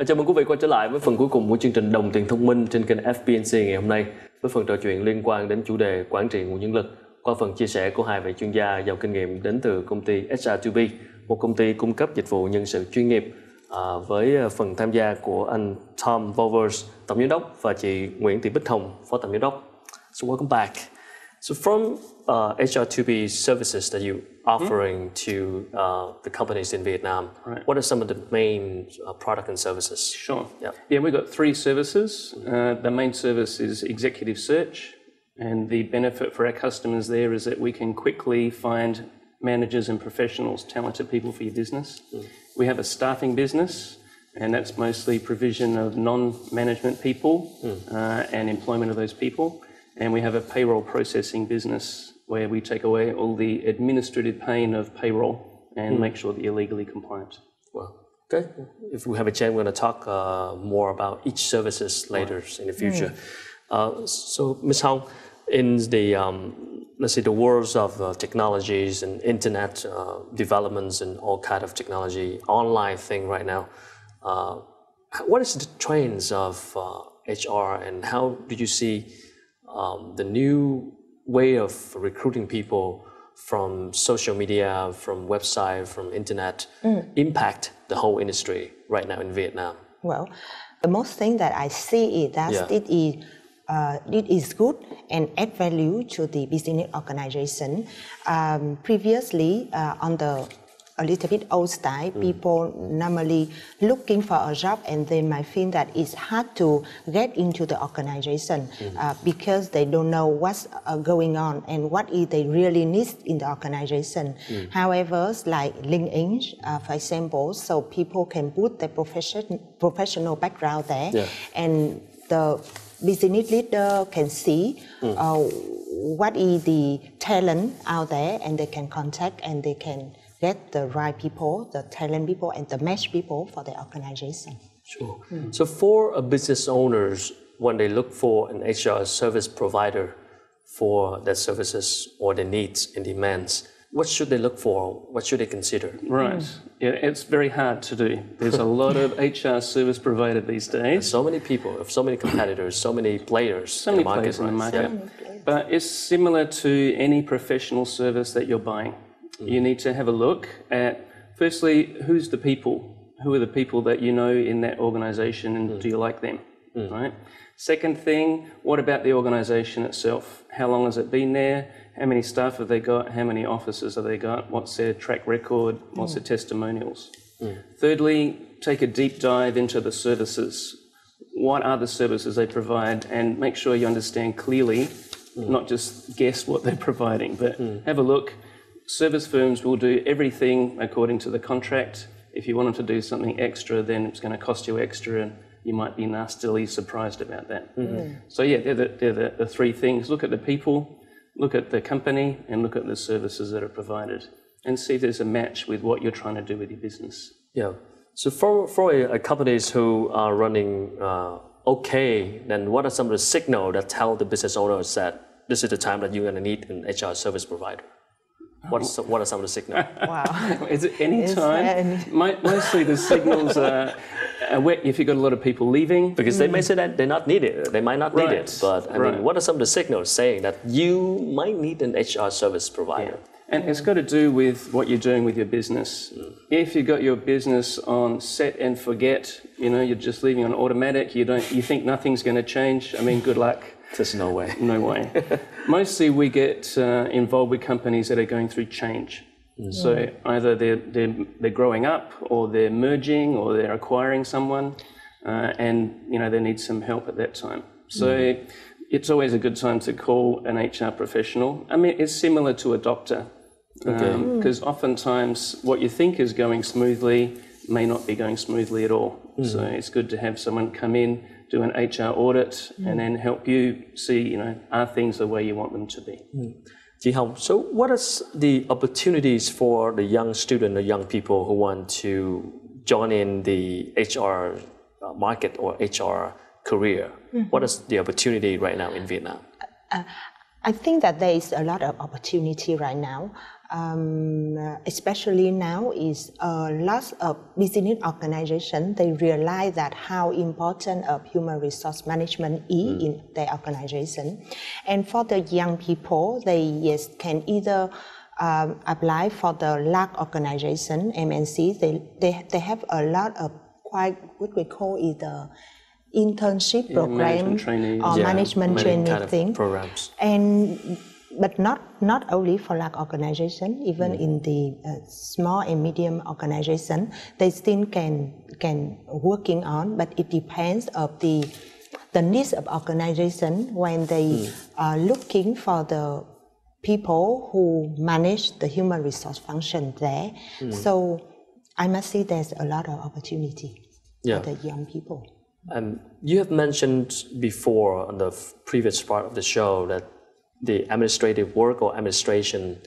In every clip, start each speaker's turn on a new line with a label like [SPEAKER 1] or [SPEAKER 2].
[SPEAKER 1] Chào mừng quý vị quay trở lại với phần cuối cùng của chương trình Đồng tiền thông minh trên kênh FBNC ngày hôm nay, với phần trò chuyện liên quan đến chủ đề quản trị nguồn nhân lực qua phần chia sẻ của hai vị chuyên gia giàu kinh nghiệm đến từ công ty HR2B, một công ty cung cấp dịch vụ nhân sự chuyên nghiệp, với phần tham gia của anh Tom Vovers, tổng giám đốc, và chị Nguyễn Thị Bích Hồng, phó tổng giám đốc. So welcome back. So from HR2B services that you offering to the companies in Vietnam, what are some of the main product and services?
[SPEAKER 2] Sure. Yeah, we've got three services. The main service is executive search, and the benefit for our customers there is that we can quickly find managers and professionals, talented people for your business. We have a staffing business, and that's mostly provision of non-management people and employment of those people. And we have a payroll processing business where we take away all the administrative pain of payroll and make sure that you're legally compliant.
[SPEAKER 1] Well, okay. If we have a chance, we're going to talk more about each services later in the future. So, Ms. Hồng, in the let's say the worlds of technologies and internet developments and all kind of technology, online thing right now, what is the trends of HR, and how do you see the new way of recruiting people from social media, from website, from internet impact the whole industry right now in Vietnam?
[SPEAKER 3] Well, the most thing that I see is that it is good and add value to the business organization. Previously, on the a little bit old style, people normally looking for a job and they might feel that it's hard to get into the organization because they don't know what's going on and what is they really need in the organization. However, like LinkedIn, for example, so people can put their professional background there, and the business leader can see what is the talent out there, and they can contact and they can get the right people, the talent people, and the match people for the organization.
[SPEAKER 1] Sure. So for a business owners, when they look for an HR service provider for their services or their needs and demands, what should they look for? What should they consider?
[SPEAKER 2] Right. Yeah, it's very hard to do. There's a lot of HR service provider these days.
[SPEAKER 1] There's so many people, so many competitors, so many players in the market.
[SPEAKER 2] But it's similar to any professional service that you're buying. You need to have a look at, firstly, who's the people? Who are the people that you know in that organization, and do you like them? Right. Second thing, what about the organization itself? How long has it been there? How many staff have they got? How many officers have they got? What's their track record? What's their testimonials? Thirdly, take a deep dive into the services. What are the services they provide? And make sure you understand clearly, not just guess what they're providing, but have a look. Service firms will do everything according to the contract. If you want them to do something extra, then it's going to cost you extra, and you might be nastily surprised about that. So yeah, they're the three things. Look at the people, look at the company, and look at the services that are provided, and see if there's a match with what you're trying to do with your business.
[SPEAKER 1] Yeah. So for companies who are running okay, then what are some of the signals that tell the business owners that this is the time that you're going to need an HR service provider? What are some of the signals?
[SPEAKER 3] Wow.
[SPEAKER 2] Is it any time? Mostly the signals are if you've got a lot of people leaving.
[SPEAKER 1] Because they may say that they're not needed. They might not need it. But I mean, what are some of the signals saying that you might need an HR service provider?
[SPEAKER 2] And it's got to do with what you're doing with your business. If you've got your business on set and forget, you're just leaving on automatic, you think nothing's going to change, I mean, good luck.
[SPEAKER 1] There's no way.
[SPEAKER 2] No way. Mostly we get involved with companies that are going through change. So either they're growing up, or they're merging, or they're acquiring someone, and they need some help at that time. So it's always a good time to call an HR professional. I mean, it's similar to a doctor, because oftentimes what you think is going smoothly may not be going smoothly at all. So it's good to have someone come in, do an HR audit, and then help you see, are things the way you want them to be.
[SPEAKER 1] Chị Hồng, so what are the opportunities for the young student or young people who want to join in the HR market or HR career? What is the opportunity right now in Vietnam?
[SPEAKER 3] I think that there is a lot of opportunity right now. Especially now is lots of business organizations, they realize that how important of human resource management is in their organization. And for the young people, they can either apply for the large organization, MNC. They have a lot of quite what we call it the internship program or management training
[SPEAKER 1] kind of
[SPEAKER 3] thing.
[SPEAKER 1] Programs.
[SPEAKER 3] But not only for large organization, even in the small and medium organization, they still can working on. But it depends of the needs of organization when they are looking for the people who manage the human resource function there. So I must say there's a lot of opportunity for the young people.
[SPEAKER 1] You have mentioned before on the previous part of the show that the administrative work or administration,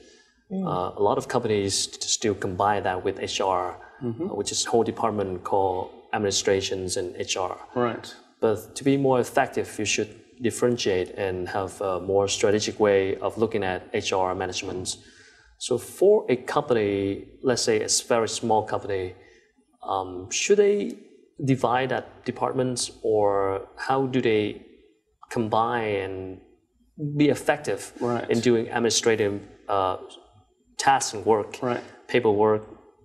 [SPEAKER 1] a lot of companies still combine that with HR, which is a whole department called administrations and HR.
[SPEAKER 2] Right.
[SPEAKER 1] But to be more effective, you should differentiate and have a more strategic way of looking at HR management. So for a company, let's say it's a very small company, should they divide that departments, or how do they combine and be effective in doing administrative tasks and work, paperwork,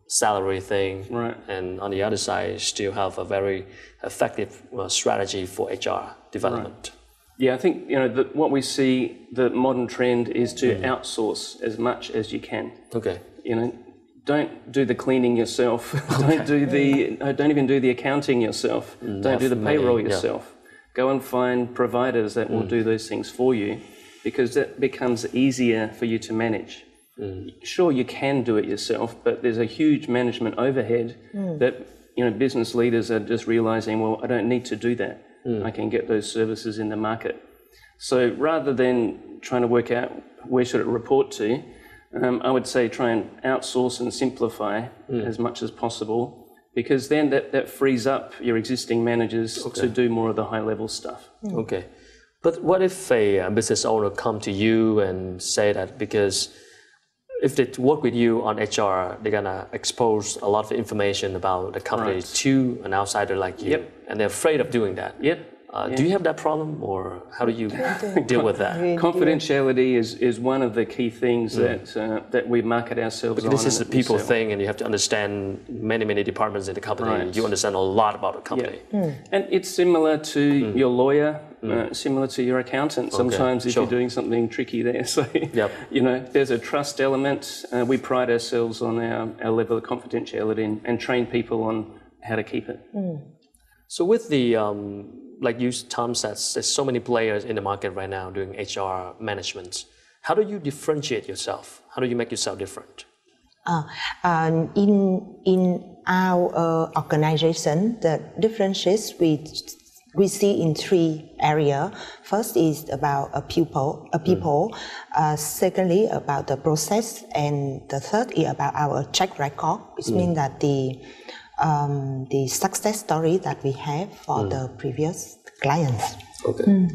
[SPEAKER 1] salary thing, and on the other side still have a very effective strategy for HR development?
[SPEAKER 2] Yeah, I think what we see, the modern trend is to outsource as much as you can.
[SPEAKER 1] Okay.
[SPEAKER 2] Don't do the cleaning yourself. Don't even do the accounting yourself. Don't do the payroll yourself. Go and find providers that will do those things for you, because that becomes easier for you to manage. Sure, you can do it yourself, but there's a huge management overhead that business leaders are just realizing, well, I don't need to do that. I can get those services in the market. So rather than trying to work out where should it report to, I would say try and outsource and simplify as much as possible, because then that frees up your existing managers to do more of the high-level stuff.
[SPEAKER 1] Okay. But what if a business owner come to you and say that because if they work with you on HR, they're going to expose a lot of information about the company to an outsider like you, and they're afraid of doing that. Do you have that problem, or how do you deal with that?
[SPEAKER 2] Confidentiality is one of the key things that we market ourselves on.
[SPEAKER 1] This is the people thing, and you have to understand many departments in the company. You understand a lot about the company.
[SPEAKER 2] And it's similar to your lawyer, similar to your accountant. Sometimes if you're doing something tricky there, so there's a trust element. We pride ourselves on our level of confidentiality and train people on how to keep it.
[SPEAKER 1] So with the like Tom says, there's so many players in the market right now doing HR management. How do you differentiate yourself? How do you make yourself different?
[SPEAKER 3] In our organization, the differences we see in three areas. First is about people. Secondly, about the process, and the third is about our track record. It means that the success story that we have for the previous clients.
[SPEAKER 1] Okay.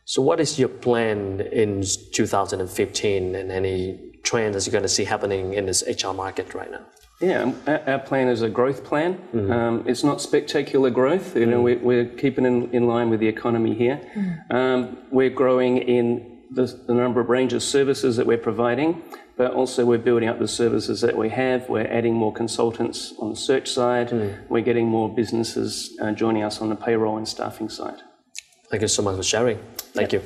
[SPEAKER 1] So what is your plan in 2015, and any trends that you're going to see happening in this HR market right now?
[SPEAKER 2] Yeah, our plan is a growth plan. It's not spectacular growth. We're keeping in line with the economy here. We're growing in the number of range of services that we're providing, but also we're building up the services that we have. We're adding more consultants on the search side. We're getting more businesses joining us on the payroll and staffing side.
[SPEAKER 1] Thank you so much for sharing. Thank you.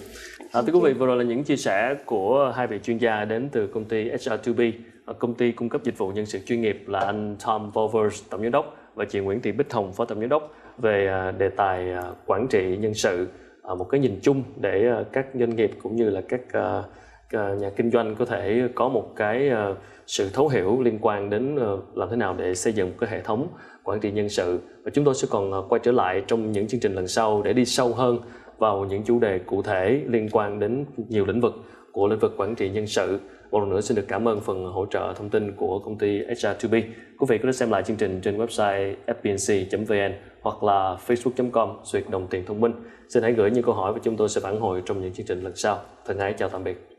[SPEAKER 1] Thưa quý vị, vừa rồi là những chia sẻ của hai vị chuyên gia đến từ công ty HR2B, công ty cung cấp dịch vụ nhân sự chuyên nghiệp là anh Tom Vovers, Tổng giám đốc, và chị Nguyễn Thị Bích Hồng, Phó Tổng giám đốc, về đề tài quản trị nhân sự, một cái nhìn chung để các doanh nghiệp cũng như là các nhà kinh doanh có thể có một cái sự thấu hiểu liên quan đến làm thế nào để xây dựng một cái hệ thống quản trị nhân sự. Và chúng tôi sẽ còn quay trở lại trong những chương trình lần sau để đi sâu hơn vào những chủ đề cụ thể liên quan đến nhiều lĩnh vực của lĩnh vực quản trị nhân sự. Một lần nữa xin được cảm ơn phần hỗ trợ thông tin của công ty HR2B. Quý vị có thể xem lại chương trình trên website FBNC-Vn hoặc là facebook.com/đồng tiền thông minh. Xin hãy gửi những câu hỏi và chúng tôi sẽ phản hồi trong những chương trình lần sau. Thân ái chào tạm biệt.